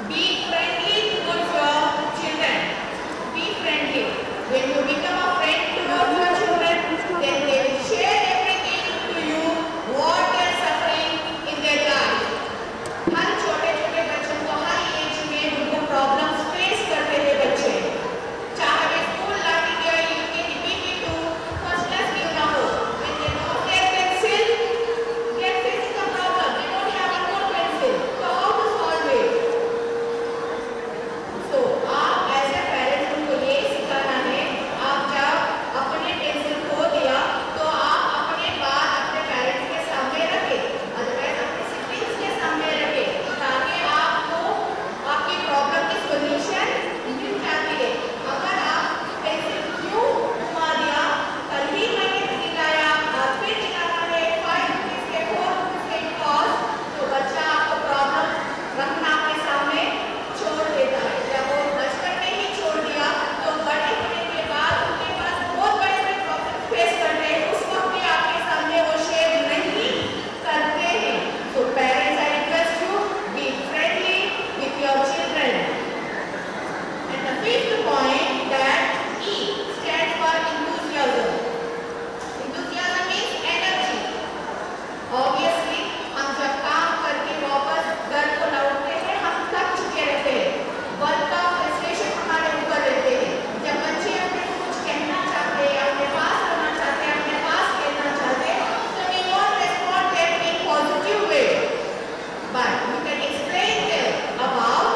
Be friendly towards your children. Be friendly. When you become a friend towards your children, then they will share everything to you what they are suffering in their life. हर छोटे छोटे बच्चों को हर as में उनको problems face करते हैं बच्चे, चाहे वे स्कूल लर्निंग या यूकेजी पीजी2 फर्स्ट क्लास क्यों ना हो, when they don't get pencil, they are facing a problem. They don't have a good pencil. So how to solve it? So आप एज ए पेरेंट्स उनको ये सिखाना है, आप जब अपने पेंसिल खो दिया तो आप अपने बात अपने पेरेंट्स के सामने रखें, अदरवाइज अपने सिबलिंग्स के सामने रखें, ताकि आपको आपकी प्रॉब्लम की सॉल्यूशन मिल जाती है। अगर आप पेंसिल क्यों घुमा दिया, कल ही मैंने दिखाया, आज फिर दिखाना है, 5 रुपीज के 4 रुपीज के कॉस्ट, तो बच्चा आपको प्रॉब्लम रखना अपने सामने छोड़ देता है। जब वो बचपन में ही छोड़ दिया तो बड़े होने के बाद उनके पास बहुत बड़े बड़े प्रॉब्लम फेस करते हैं, उस वक्त भी आपके सामने वो शेयर नहीं करते हैं। So parents, I request you, be friendly with your children. And the fifth point, that E stands for enthusiasm. Enthusiasm means energy. Obviously, हम जब काम करके वापस घर को लौटते हैं, हम थक चुके रहते हैं, वर्क का फ्रस्ट्रेशन हमारे ऊपर रहते हैं। जब बच्चे अपने को कुछ कहना चाहते हैं, अपने पास रहना चाहते हैं, अपने पास खेलना चाहते हैं, so we won't respond them in positive way, but you can explain them about,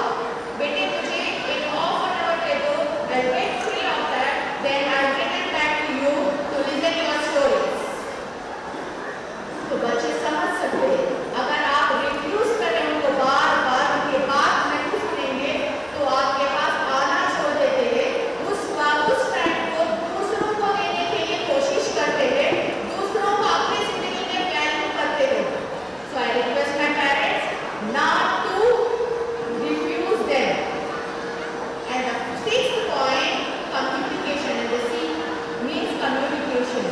बेटे मुझे एक half an hour दे दो, I'll get free of that, then I'll return back to you to listen your stories. तो बच्चे समझ सकते हैं। अगर आप रिफ्यूज करें उनको बार बार, उनके बात नहीं सुनेंगे, तो आपके पास आना छोड़ देते हैं, उस टाइम को दूसरों को देने के लिए कोशिश करते हैं, दूसरों को अपनी जिंदगी में वैल्यू करते हैं। So I request my parents not to refuse them. And the sixth point, communication, and the C means communication.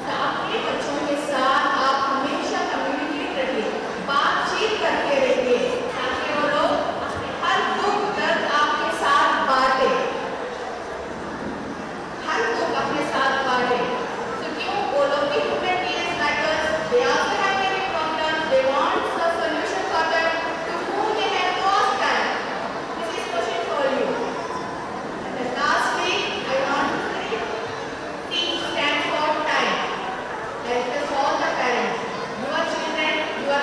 तो अपने बच्चों के साथ आप हमेशा कम्युनिकेट रखिए, बातचीत करते रहिए, ताकि वो लोग अपने हर दुख दर्द आपके साथ बांटे, हर दुख अपने साथ बांटे। तो क्यों वो लोग भी human beings like us, they also have many problems, they want a solution for them, to whom they have to ask that. This is question for you. And then lastly, I want to say, T stands for time. I request all the parents, your children, you are